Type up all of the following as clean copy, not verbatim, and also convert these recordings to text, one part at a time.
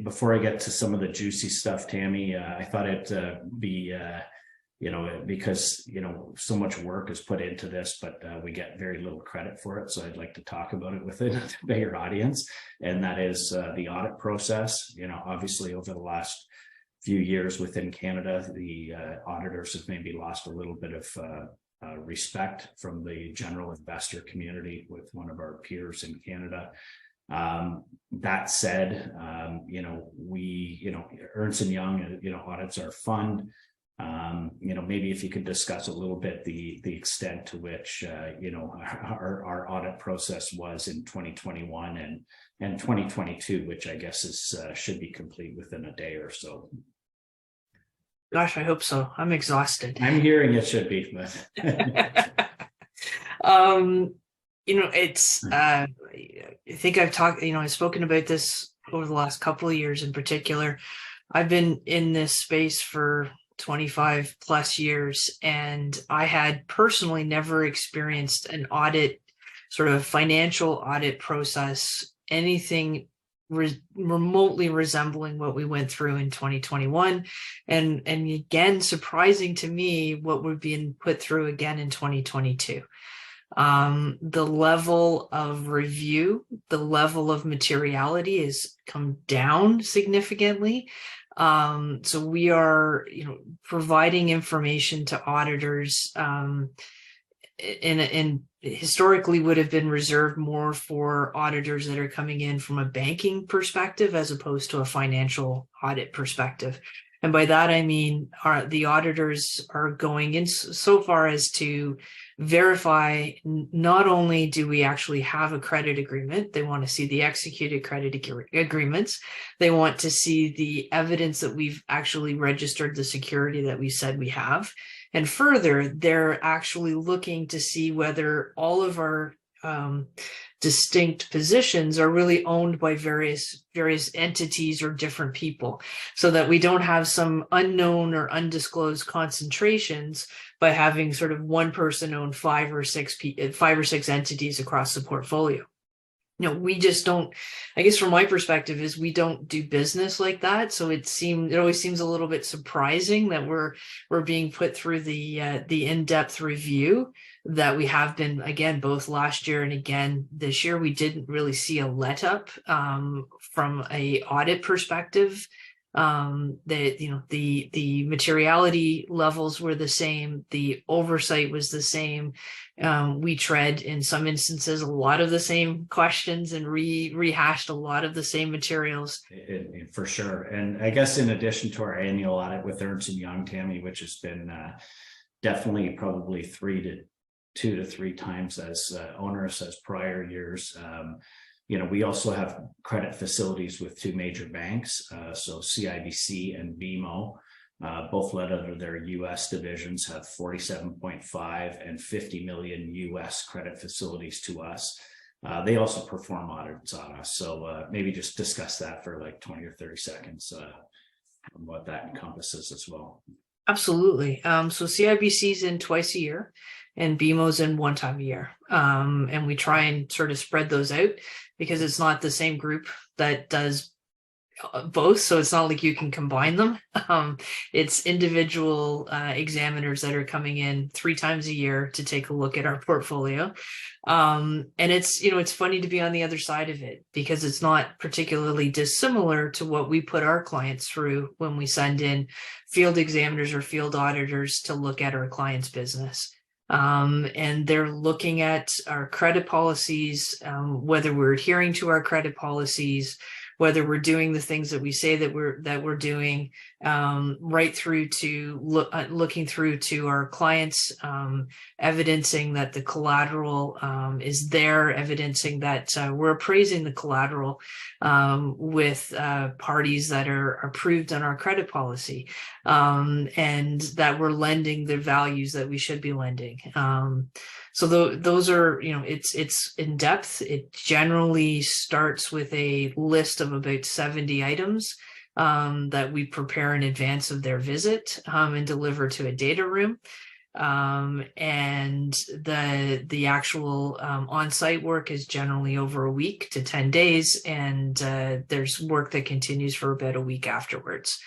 before I get to some of the juicy stuff, Tammy, I thought it'd be, because, so much work is put into this, but we get very little credit for it. So I'd like to talk about it within a bigger audience. And that is the audit process. Obviously over the last few years within Canada, the auditors have maybe lost a little bit of respect from the general investor community with one of our peers in Canada. That said, Ernst & Young, audits our fund. Maybe if you could discuss a little bit the extent to which, our audit process was in 2021 and 2022, which I guess should be complete within a day or so. Gosh, I hope so. I'm exhausted. I'm hearing it should be, but I think I've spoken about this over the last couple of years in particular. I've been in this space for 25 plus years, and I had personally never experienced an audit, sort of financial audit process, anything remotely resembling what we went through in 2021, and again, surprising to me what we're being put through again in 2022. The level of review, the level of materiality has come down significantly. So we are, providing information to auditors, and historically would have been reserved more for auditors that are coming in from a banking perspective as opposed to a financial audit perspective. And by that, I mean, the auditors are going in so far as to verify not only do we actually have a credit agreement, they want to see the executed credit agreements, they want to see the evidence that we've actually registered the security that we said we have. And further, they're actually looking to see whether all of our distinct positions are really owned by various entities or different people, so that we don't have some unknown or undisclosed concentrations by having sort of one person own five or six entities across the portfolio. We just don't, I guess from my perspective, is we don't do business like that. So it always seems a little bit surprising that we're being put through the in-depth review that we have been, again, both last year and again this year. We didn't really see a let up from a audit perspective. The materiality levels were the same, the oversight was the same. We tread in some instances a lot of the same questions and rehashed a lot of the same materials. For sure. And I guess in addition to our annual audit with Ernst & Young, Tammy, which has been definitely probably 2 to 3 times as onerous as prior years, we also have credit facilities with 2 major banks, so CIBC and BMO, both led under their U.S. divisions, have 47.5 and 50 million U.S. credit facilities to us. They also perform audits on us. So maybe just discuss that for like 20 or 30 seconds, what that encompasses as well. Absolutely. So CIBC's in twice a year and BMO's in 1 time a year. And we try and sort of spread those out because it's not the same group that does both. So it's not like you can combine them. It's individual examiners that are coming in 3 times a year to take a look at our portfolio. And it's funny to be on the other side of it because it's not particularly dissimilar to what we put our clients through when we send in field examiners or field auditors to look at our client's business. And they're looking at our credit policies, whether we're adhering to our credit policies, whether we're doing the things that we say that we're doing, right through to looking through to our clients, evidencing that the collateral is there, evidencing that we're appraising the collateral with parties that are approved on our credit policy, and that we're lending the values that we should be lending. So those are, it's in depth. It generally starts with a list of about 70 items that we prepare in advance of their visit and deliver to a data room. And the actual on-site work is generally over a week to 10 days, and there's work that continues for about a week afterwards,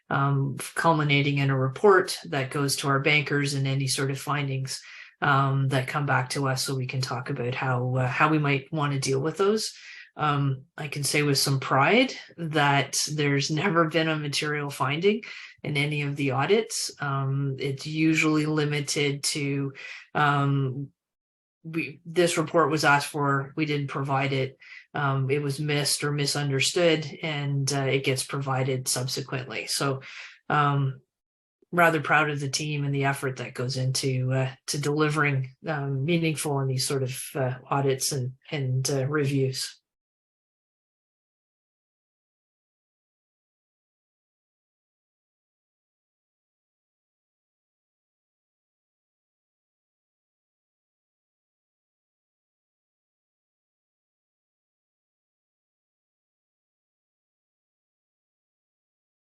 culminating in a report that goes to our bankers and any sort of findings that come back to us, so we can talk about how we might want to deal with those. I can say with some pride that there's never been a material finding in any of the audits. It's usually limited to this report was asked for, we didn't provide it. It was missed or misunderstood, and it gets provided subsequently. So rather proud of the team and the effort that goes into to delivering meaningful in these sort of audits and reviews.